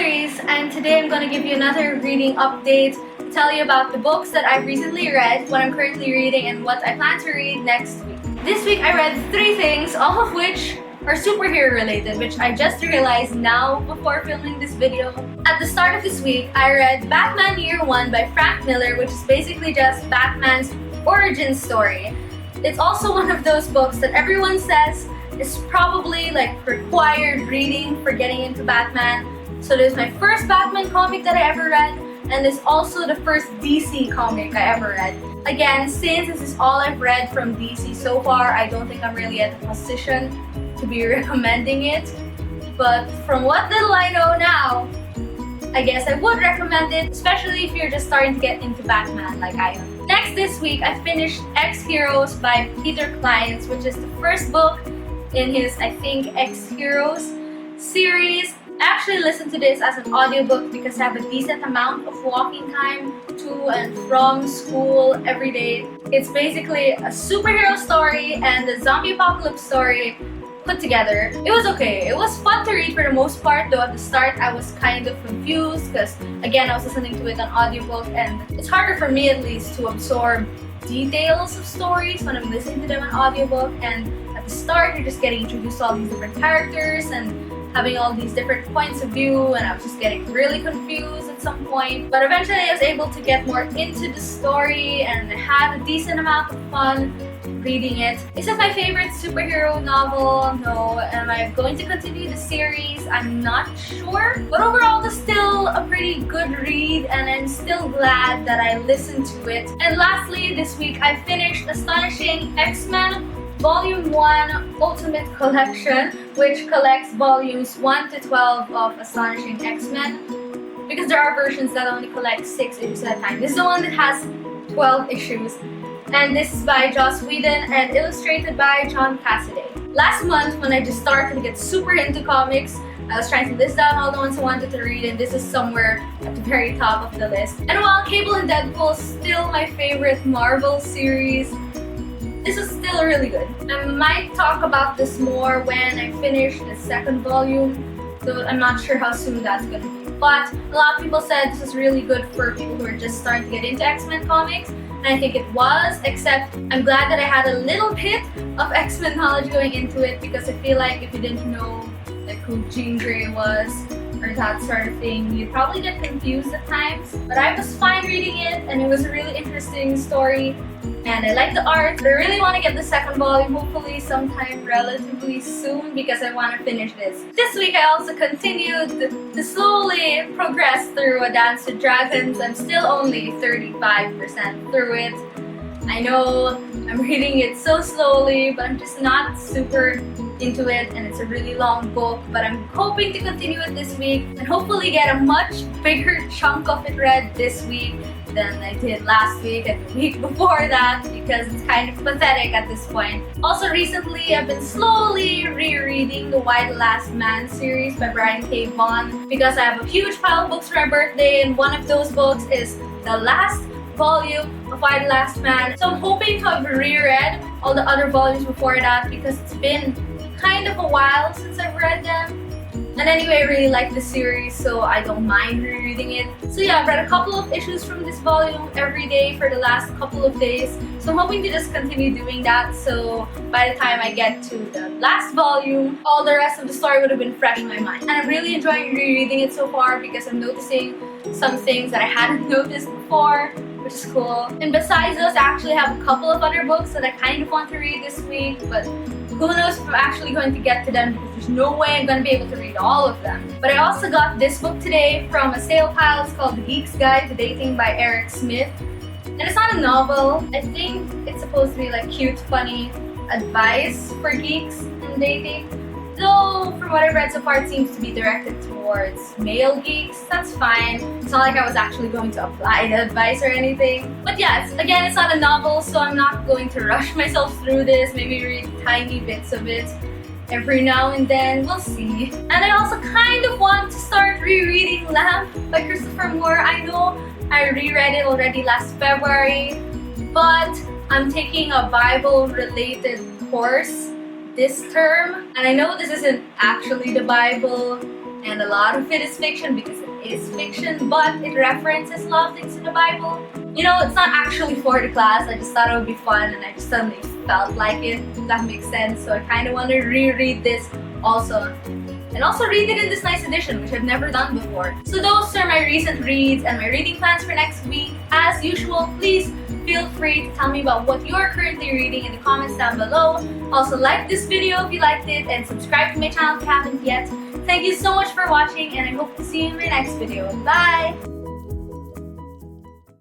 Aries, and today I'm going to give you another reading update to tell you about the books that I've recently read, what I'm currently reading, and what I plan to read next week. This week I read 3 things, all of which are superhero related, which I just realized now before filming this video. At the start of this week, I read Batman Year 1 by Frank Miller, which is basically just Batman's origin story. It's also one of those books that everyone says is probably like required reading for getting into Batman. So there's my first Batman comic that I ever read, and it's also the first DC comic I ever read. Again, since this is all I've read from DC so far, I don't think I'm really at the position to be recommending it. But from what little I know now, I guess I would recommend it, especially if you're just starting to get into Batman like I am. Next this week, I finished X Heroes by Peter Clines, which is the first book in his, I think, X Heroes series. I actually listened to this as an audiobook because I have a decent amount of walking time to and from school every day. It's basically a superhero story and a zombie apocalypse story put together. It was okay. It was fun to read for the most part, though at the start I was kind of confused because, again, I was listening to it on audiobook and it's harder for me at least to absorb details of stories when I'm listening to them on audiobook. And at the start you're just getting introduced to all these different characters and having all these different points of view, and I was just getting really confused at some point. But eventually I was able to get more into the story and I had a decent amount of fun reading it. Is it my favorite superhero novel? No. Am I going to continue the series? I'm not sure. But overall, it's still a pretty good read and I'm still glad that I listened to it. And lastly, this week I finished Astonishing X-Men Volume 1 Ultimate Collection, which collects volumes 1 to 12 of Astonishing X-Men, because there are versions that only collect 6 issues at a time. This is the one that has 12 issues, and this is by Joss Whedon and illustrated by John Cassaday. Last month, when I just started to get super into comics, I was trying to list down all the ones I wanted to read, and this is somewhere at the very top of the list. And while Cable and Deadpool is still my favorite Marvel series, this is still really good. I might talk about this more when I finish the second volume, so I'm not sure how soon that's gonna be. But a lot of people said this is really good for people who are just starting to get into X-Men comics, and I think it was, except I'm glad that I had a little bit of X-Men knowledge going into it, because I feel like if you didn't know like who Jean Grey was or that sort of thing, you'd probably get confused at times. But I was fine reading it, and it was a really interesting story. And I like the art. I really want to get the second volume, hopefully sometime relatively soon, because I want to finish this. This week I also continued to slowly progress through A Dance with Dragons. I'm still only 35% through it. I know I'm reading it so slowly, but I'm just not super into it, and it's a really long book. But I'm hoping to continue it this week and hopefully get a much bigger chunk of it read this week than I did last week and the week before that, because it's kind of pathetic at this point. Also recently, I've been slowly rereading the Why the Last Man series by Brian K. Vaughan, because I have a huge pile of books for my birthday, and one of those books is the last volume of Why the Last Man. So I'm hoping to have reread all the other volumes before that, because it's been kind of a while since I've read them. And anyway, I really like the series, so I don't mind rereading it. So yeah, I've read a couple of issues from this volume every day for the last couple of days. So I'm hoping to just continue doing that, so by the time I get to the last volume, all the rest of the story would have been fresh in my mind. And I'm really enjoying rereading it so far, because I'm noticing some things that I hadn't noticed before, which is cool. And besides those, I actually have a couple of other books that I kind of want to read this week, but who knows if I'm actually going to get to them, because there's no way I'm going to be able to read all of them. But I also got this book today from a sale pile. It's called The Geek's Guide to Dating by Eric Smith. And it's not a novel. I think it's supposed to be like cute, funny advice for geeks in dating. Though, from what I've read so far, it seems to be directed towards male geeks. That's fine. It's not like I was actually going to apply the advice or anything. But yeah, it's not a novel, so I'm not going to rush myself through this. Maybe read tiny bits of it every now and then. We'll see. And I also kind of want to start rereading Lamp by Christopher Moore. I know I reread it already last February, but I'm taking a Bible-related course this term, and I know this isn't actually the Bible, and a lot of it is fiction because it is fiction, but it references a lot of things in the Bible. You know, it's not actually for the class, I just thought it would be fun and I just suddenly felt like it, if that makes sense. So I kind of want to reread this also. And also read it in this nice edition, which I've never done before. So those are my recent reads and my reading plans for next week. As usual, please feel free to tell me about what you're currently reading in the comments down below. Also like this video if you liked it and subscribe to my channel if you haven't yet. Thank you so much for watching and I hope to see you in my next video. Bye!